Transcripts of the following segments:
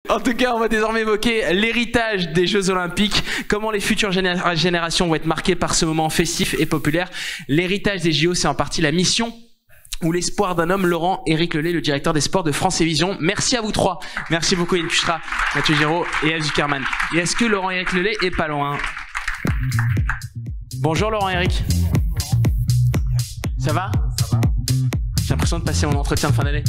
En tout cas, on va désormais évoquer l'héritage des Jeux Olympiques, comment les futures générations vont être marquées par ce moment festif et populaire. L'héritage des JO, c'est en partie la mission ou l'espoir d'un homme, Laurent Éric Lelay, le directeur des sports de France Télévisions. Merci à vous trois. Merci beaucoup, Yann Puchra, Mathieu Giraud et Eve Zuckerman. Et est-ce que Laurent Éric Lelay est pas loin? Bonjour Laurent Éric. Ça va? J'ai l'impression de passer mon entretien de fin d'année.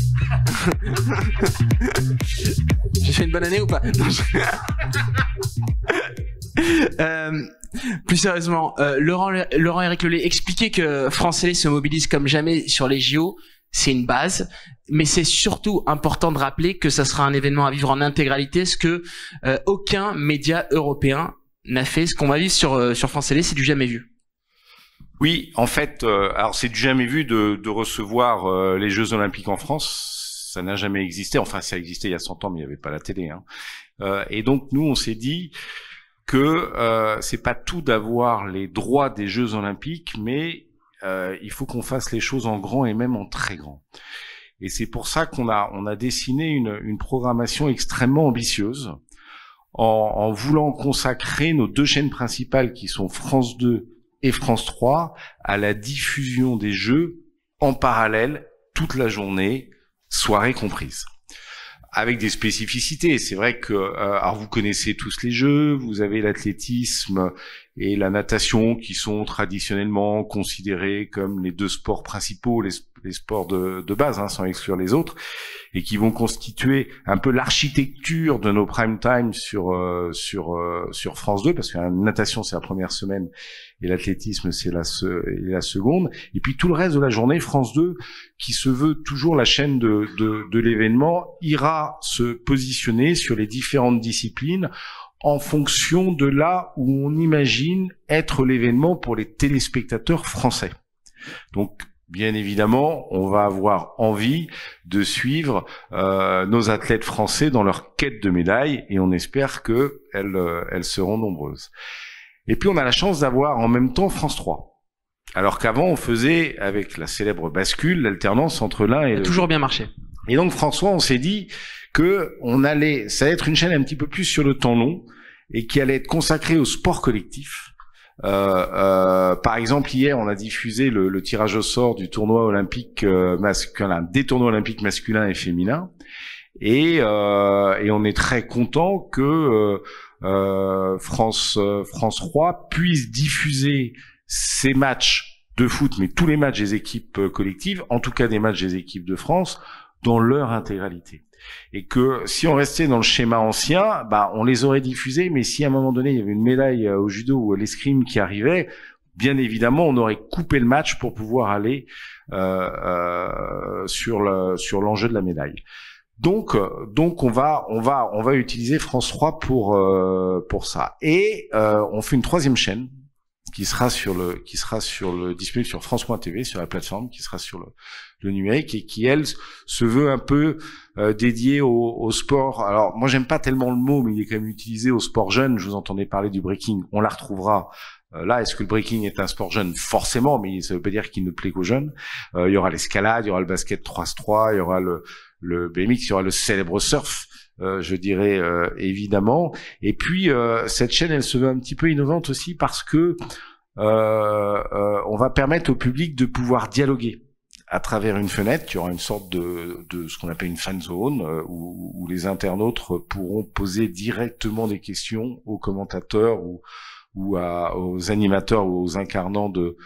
J'ai fait une bonne année ou pas? Plus sérieusement, Laurent Éric Lelay, expliquez que France Télé se mobilise comme jamais sur les JO, c'est une base, mais c'est surtout important de rappeler que ça sera un événement à vivre en intégralité, ce que aucun média européen n'a fait. Ce qu'on va vivre sur France Télé, c'est du jamais vu. Oui, en fait, alors c'est du jamais vu de recevoir les Jeux Olympiques en France. Ça n'a jamais existé. Enfin, ça existait il y a 100 ans, mais il n'y avait pas la télé. Et donc, nous, on s'est dit que c'est pas tout d'avoir les droits des Jeux Olympiques, mais il faut qu'on fasse les choses en grand et même en très grand. Et c'est pour ça qu'on a dessiné une programmation extrêmement ambitieuse en voulant consacrer nos deux chaînes principales qui sont France 2 et France 3 à la diffusion des Jeux en parallèle toute la journée, soirée comprise. Avec des spécificités. C'est vrai que, alors vous connaissez tous les Jeux, vous avez l'athlétisme et la natation qui sont traditionnellement considérés comme les deux sports principaux, les sports de base, sans exclure les autres, et qui vont constituer un peu l'architecture de nos prime time sur France 2, parce que la natation c'est la première semaine et l'athlétisme c'est la seconde, et puis tout le reste de la journée, France 2, qui se veut toujours la chaîne de l'événement, ira se positionner sur les différentes disciplines en fonction de là où on imagine être l'événement pour les téléspectateurs français. Donc, bien évidemment, on va avoir envie de suivre nos athlètes français dans leur quête de médailles, et on espère que elles seront nombreuses. Et puis, on a la chance d'avoir en même temps France 3. Alors qu'avant, on faisait, avec la célèbre bascule, l'alternance entre l'un et l'autre. Toujours bien marché. Et donc, François, on s'est dit que ça allait être une chaîne un petit peu plus sur le temps long et qui allait être consacrée au sport collectif. Par exemple, hier, on a diffusé le tirage au sort du tournoi olympique masculin, des tournois olympiques masculins et féminins, et on est très content que France 3 puisse diffuser ces matchs de foot, mais tous les matchs des équipes collectives, en tout cas des matchs des équipes de France, dans leur intégralité. Et que si on restait dans le schéma ancien, on les aurait diffusés, mais si à un moment donné il y avait une médaille au judo ou à l'escrime qui arrivait, bien évidemment on aurait coupé le match pour pouvoir aller sur l'enjeu de la médaille. Donc on va utiliser France 3 pour ça. Et on fait une troisième chaîne qui sera disponible sur France.tv, sur la plateforme, qui sera sur le numérique, et qui, elle, se veut un peu dédiée au sport. Alors, moi, j'aime pas tellement le mot, mais il est quand même utilisé au sport jeune. Je vous entendais parler du breaking. On la retrouvera là. Est-ce que le breaking est un sport jeune? Forcément, mais ça veut pas dire qu'il ne plaît qu'aux jeunes. Il y aura l'escalade, il y aura le basket 3x3, il y aura le BMX, il y aura le célèbre surf. Je dirais évidemment. Et puis cette chaîne, elle se veut un petit peu innovante aussi parce que on va permettre au public de pouvoir dialoguer à travers une fenêtre. Il y aura une sorte de ce qu'on appelle une fan zone où les internautes pourront poser directement des questions aux commentateurs ou aux animateurs ou aux incarnants de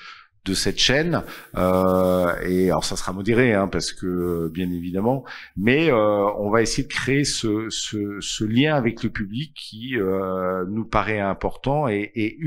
cette chaîne, et alors ça sera modéré, parce que bien évidemment, mais on va essayer de créer ce lien avec le public qui nous paraît important et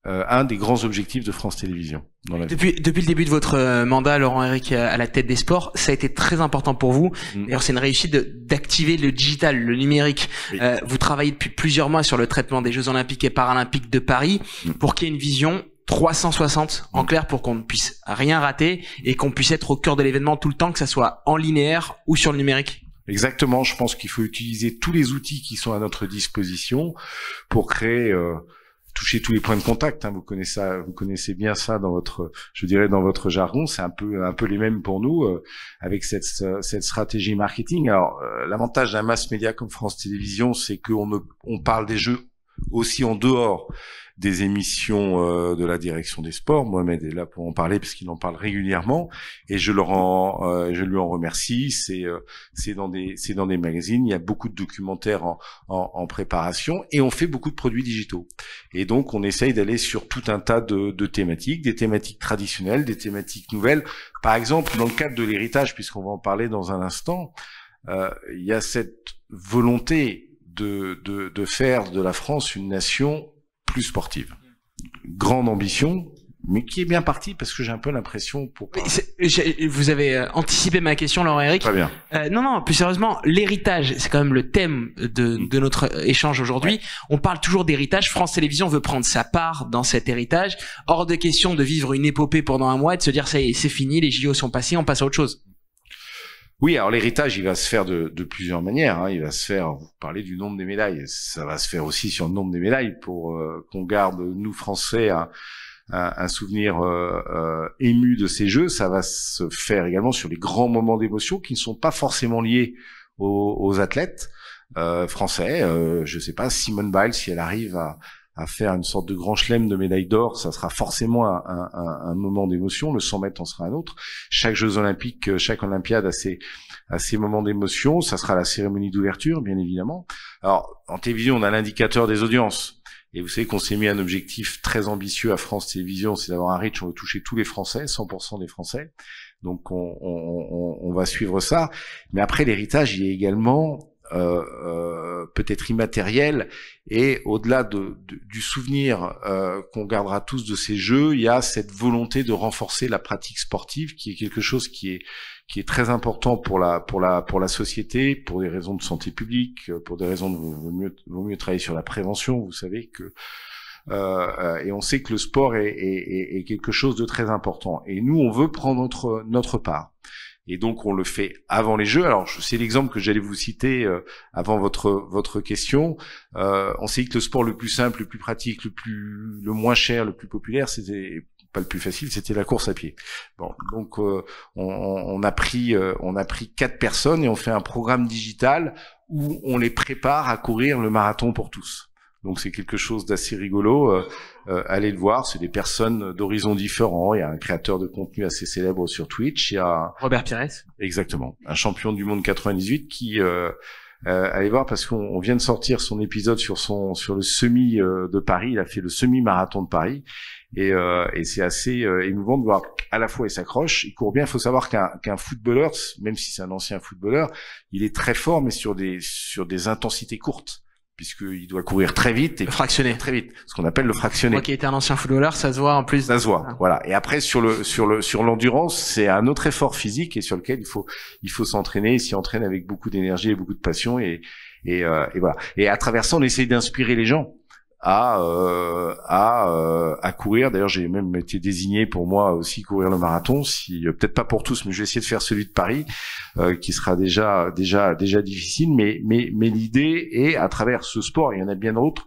un des grands objectifs de France Télévisions. Depuis le début de votre mandat, Laurent Éric, à la tête des sports, ça a été très important pour vous. D'ailleurs, c'est une réussite d'activer le digital, le numérique. Oui. Vous travaillez depuis plusieurs mois sur le traitement des Jeux Olympiques et Paralympiques de Paris pour qu'il y ait une vision 360 en clair, pour qu'on ne puisse rien rater et qu'on puisse être au cœur de l'événement tout le temps, que ça soit en linéaire ou sur le numérique. Exactement. Je pense qu'il faut utiliser tous les outils qui sont à notre disposition pour créer toucher tous les points de contact. Hein. Vous connaissez bien ça dans votre, je dirais dans votre jargon. C'est un peu les mêmes pour nous avec cette stratégie marketing. Alors l'avantage d'un mass média comme France Télévisions, c'est on parle des jeux aussi en dehors des émissions de la direction des sports. Mohamed est là pour en parler parce qu'il en parle régulièrement et je lui en remercie. C'est dans des magazines. Il y a beaucoup de documentaires en préparation et on fait beaucoup de produits digitaux. Et donc on essaye d'aller sur tout un tas de thématiques, des thématiques traditionnelles, des thématiques nouvelles. Par exemple, dans le cadre de l'héritage, puisqu'on va en parler dans un instant, il y a cette volonté de faire de la France une nation plus sportive. Grande ambition, mais qui est bien partie parce que j'ai un peu l'impression vous avez anticipé ma question, Laurent-Éric. Très bien. Non, plus sérieusement, l'héritage, c'est quand même le thème de notre échange aujourd'hui. Ouais. On parle toujours d'héritage. France Télévisions veut prendre sa part dans cet héritage. Hors de question de vivre une épopée pendant un mois et de se dire ça y est, c'est fini, les JO sont passés, on passe à autre chose. Oui, alors l'héritage, il va se faire de plusieurs manières. Hein. Il va se faire, vous parlez du nombre des médailles, ça va se faire aussi sur le nombre des médailles pour qu'on garde, nous Français, un souvenir ému de ces Jeux. Ça va se faire également sur les grands moments d'émotion qui ne sont pas forcément liés aux athlètes français. Je sais pas, Simone Biles, si elle arrive à faire une sorte de grand chelem de médaille d'or, ça sera forcément un moment d'émotion. Le 100 mètres en sera un autre. Chaque Jeux Olympiques, chaque Olympiade a ses moments d'émotion. Ça sera la cérémonie d'ouverture, bien évidemment. Alors, en télévision, on a l'indicateur des audiences. Et vous savez qu'on s'est mis un objectif très ambitieux à France Télévisions, c'est d'avoir un reach, on veut toucher tous les Français, 100% des Français. Donc, on va suivre ça. Mais après, l'héritage, il y a également peut-être immatériel, et au-delà du souvenir qu'on gardera tous de ces Jeux, il y a cette volonté de renforcer la pratique sportive, qui est quelque chose qui est très important pour la société, pour des raisons de santé publique, pour des raisons de vaut mieux travailler sur la prévention. Vous savez que et on sait que le sport est quelque chose de très important, et nous on veut prendre notre part. Et donc on le fait avant les Jeux. Alors c'est l'exemple que j'allais vous citer avant votre question. On sait que le sport le plus simple, le plus pratique, le moins cher, le plus populaire, c'était pas le plus facile, c'était la course à pied. Bon, donc on a pris 4 personnes et on fait un programme digital où on les prépare à courir le marathon pour tous. Donc c'est quelque chose d'assez rigolo. Allez le voir, c'est des personnes d'horizons différents. Il y a un créateur de contenu assez célèbre sur Twitch. Il y a Robert Pires. Exactement, un champion du monde 98 qui allez voir parce qu'on vient de sortir son épisode sur le semi de Paris. Il a fait le semi-marathon de Paris et c'est assez émouvant de voir à la fois il s'accroche, il court bien. Il faut savoir qu'un footballeur, même si c'est un ancien footballeur, il est très fort mais sur des intensités courtes, puisqu'il doit courir très vite et fractionner très vite, ce qu'on appelle le fractionné. Moi qui étais un ancien footballeur, ça se voit en plus. Ça se voit, voilà. Et après sur l'endurance, c'est un autre effort physique et sur lequel il faut s'entraîner. Il s'y entraîne avec beaucoup d'énergie et beaucoup de passion et voilà. Et à travers ça, on essaye d'inspirer les gens à courir. D'ailleurs, j'ai même été désigné pour moi aussi courir le marathon, peut-être pas pour tous, mais je vais essayer de faire celui de Paris, qui sera déjà difficile, mais l'idée est, à travers ce sport, il y en a bien d'autres,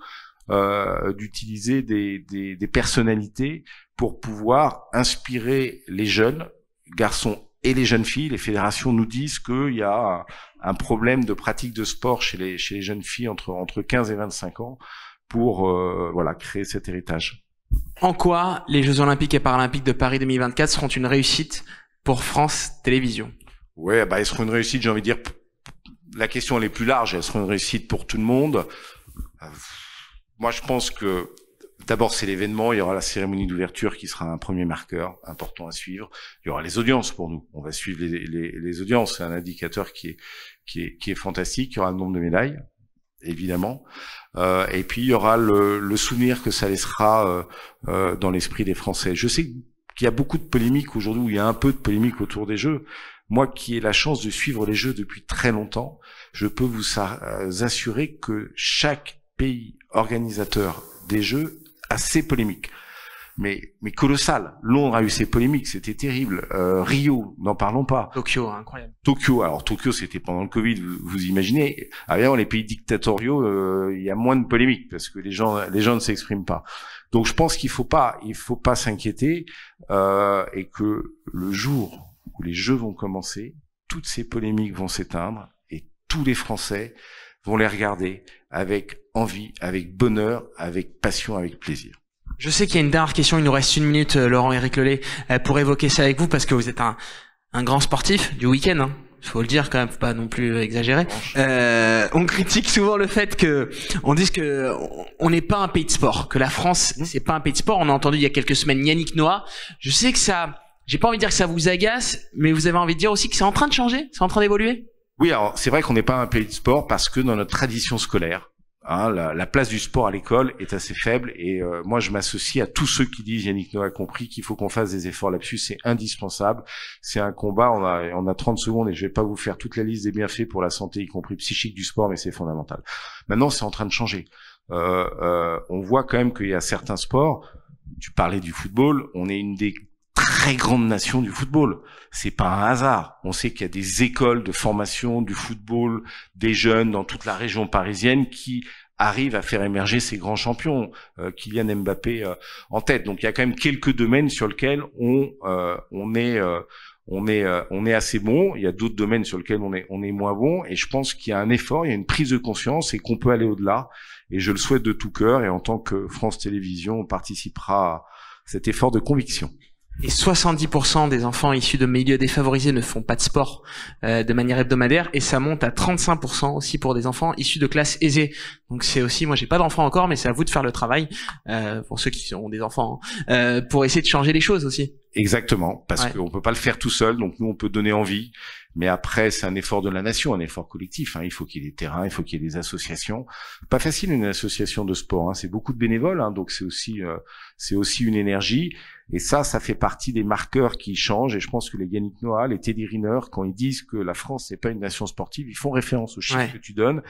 d'utiliser des personnalités pour pouvoir inspirer les jeunes garçons et les jeunes filles. Les fédérations nous disent qu'il y a un problème de pratique de sport chez les jeunes filles entre 15 et 25 ans, pour créer cet héritage. En quoi les Jeux Olympiques et Paralympiques de Paris 2024 seront une réussite pour France Télévisions? Ouais, elles seront une réussite, j'ai envie de dire. La question elle est plus large, elles seront une réussite pour tout le monde. Moi, je pense que d'abord c'est l'événement, il y aura la cérémonie d'ouverture qui sera un premier marqueur important à suivre. Il y aura les audiences pour nous. On va suivre les audiences, c'est un indicateur qui est fantastique. Il y aura le nombre de médailles, évidemment. Et puis il y aura le souvenir que ça laissera dans l'esprit des Français. Je sais qu'il y a beaucoup de polémiques aujourd'hui, où il y a un peu de polémique autour des Jeux. Moi qui ai la chance de suivre les Jeux depuis très longtemps, je peux vous assurer que chaque pays organisateur des Jeux a ses polémiques. mais colossal. Londres a eu ses polémiques, c'était terrible. Rio, n'en parlons pas. Tokyo, incroyable. Tokyo, c'était pendant le Covid, vous imaginez. Ailleurs, les pays dictatoriaux, il y a moins de polémiques parce que les gens ne s'expriment pas. Donc, je pense qu'il faut pas s'inquiéter et que le jour où les Jeux vont commencer, toutes ces polémiques vont s'éteindre et tous les Français vont les regarder avec envie, avec bonheur, avec passion, avec plaisir. Je sais qu'il y a une dernière question, il nous reste 1 minute, Laurent-Éric Lelay, pour évoquer ça avec vous, parce que vous êtes un grand sportif du week-end, hein. Faut le dire quand même, faut pas non plus exagérer. On critique souvent le fait que on dise que on n'est pas un pays de sport, que la France c'est pas un pays de sport. On a entendu il y a quelques semaines Yannick Noah. Je sais que ça, j'ai pas envie de dire que ça vous agace, mais vous avez envie de dire aussi que c'est en train de changer, c'est en train d'évoluer. Oui, alors c'est vrai qu'on n'est pas un pays de sport parce que dans notre tradition scolaire, la place du sport à l'école est assez faible et moi je m'associe à tous ceux qui disent, Yannick Noah a compris, qu'il faut qu'on fasse des efforts là-dessus, c'est indispensable, c'est un combat, on a 30 secondes et je vais pas vous faire toute la liste des bienfaits pour la santé, y compris psychique du sport, mais c'est fondamental. Maintenant c'est en train de changer. On voit quand même qu'il y a certains sports, tu parlais du football, on est une des très grande nation du football. C'est pas un hasard. On sait qu'il y a des écoles de formation du football, des jeunes dans toute la région parisienne qui arrivent à faire émerger ces grands champions, Kylian Mbappé en tête. Donc il y a quand même quelques domaines sur lesquels on est assez bon. Il y a d'autres domaines sur lesquels on est moins bon. Et je pense qu'il y a un effort, il y a une prise de conscience et qu'on peut aller au-delà. Et je le souhaite de tout cœur. Et en tant que France Télévisions, on participera à cet effort de conviction. Et 70% des enfants issus de milieux défavorisés ne font pas de sport de manière hebdomadaire, et ça monte à 35% aussi pour des enfants issus de classes aisées. Donc c'est aussi, moi j'ai pas d'enfants encore, mais c'est à vous de faire le travail, pour ceux qui ont des enfants, pour essayer de changer les choses aussi. Exactement, parce qu'on peut pas le faire tout seul, donc nous on peut donner envie, mais après c'est un effort de la nation, un effort collectif, il faut qu'il y ait des terrains, il faut qu'il y ait des associations. Pas facile une association de sport, c'est beaucoup de bénévoles, donc c'est aussi une énergie, et ça fait partie des marqueurs qui changent, et je pense que les Yannick Noah, les Teddy Riner, quand ils disent que la France n'est pas une nation sportive, ils font référence aux chiffres que tu donnes,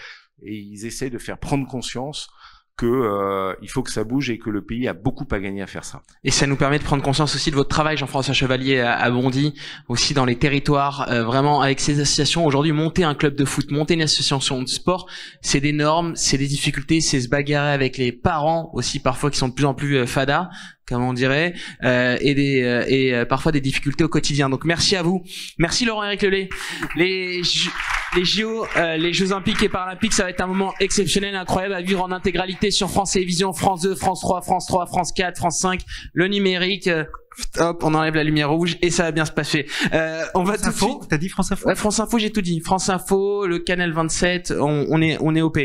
et ils essayent de faire prendre conscience que il faut que ça bouge et que le pays a beaucoup à gagner à faire ça. Et ça nous permet de prendre conscience aussi de votre travail, Jean-François Chevalier, à Bondy, aussi dans les territoires, vraiment avec ces associations. Aujourd'hui, monter un club de foot, monter une association de sport, c'est des normes, c'est des difficultés, c'est se bagarrer avec les parents aussi parfois qui sont de plus en plus fada, comme on dirait, et parfois des difficultés au quotidien. Donc merci à vous, merci Laurent-Éric Lelay. Les JO, les Jeux Olympiques et Paralympiques, ça va être un moment exceptionnel, incroyable à vivre en intégralité sur France Télévisions, France 2, France 3, France 4, France 5, le numérique. Hop, on enlève la lumière rouge et ça va bien se passer. On va tout de suite. T'as dit France Info? Ouais, France Info, j'ai tout dit. France Info, le canal 27, on est OP.